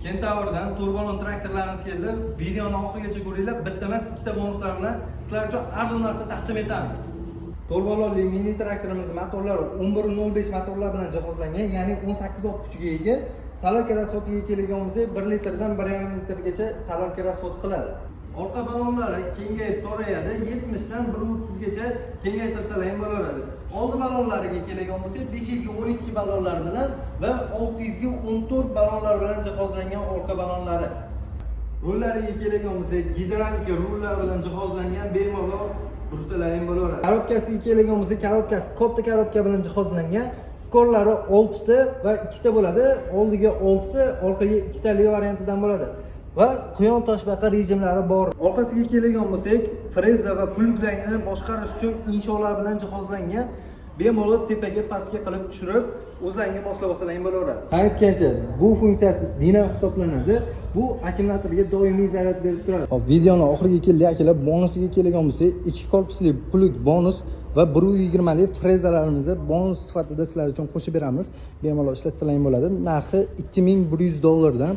Kentaur'dan turbolon traktorlarimiz keldi. Videoni oxirigacha ko'ringlar. Bitta emas, ikkita bonuslar bilan sizlar uchun arzon narxda taqdim etamiz. Turbolonli mini traktorimiz motorlari 11.05 motorlar bilan jihozlangan, ya'ni 18 ot kuchiga ega. Salonga rasxodiga kelgan bo'lsak, 1 litrdan 1,5 litrgacha salonga rasxod qiladi. Orqa balonlari kengayib torayadi, 70 dan 130 gacha kengaytirsalar ham bo'laveradi. Oldi balonlariga kelgan bo'lsak, 500 ga 12 balonlar bilan va 600 ga 14 balonlar bilan jihozlangan orqa balonlari. Rullariga kelgan bo'lsak, gidravlika rullar bilan jihozlangan bemalol bursalar ham bo'laveradi. Korobkasiga kelgan bo'lsak, korobkasi katta korobka bilan jihozlangan. Skorlari 6 ta va 2 ta bo'ladi. Oldiga 6 ta, orqaga 2 tali variantidan bo'ladi. Va quyon toshbaqa rejimlari bor. Orqasiga kelgan bo'lsak, freza va puluklarni boshqarish uchun insholar bilan jihozlangan. Bemalol tepaga pastga qilib tushirib, o'zlariga moslab olsalar ham bo'laveradi. Aytgancha, bu funksiyasi dinamik hisoblanadi. Bu akkumulyatorga doimiy zaryad berib turadi. Hop, videoni oxiriga keldik akalar. Bonusiga kelgan bo'lsak, 2 korpusli puluk bonus va 120 lik frezalarimizni bonus sifatida sizlar uchun qo'shib beramiz. Bemalol ishlatsalar ham bo'ladi. Narxi $2100 dan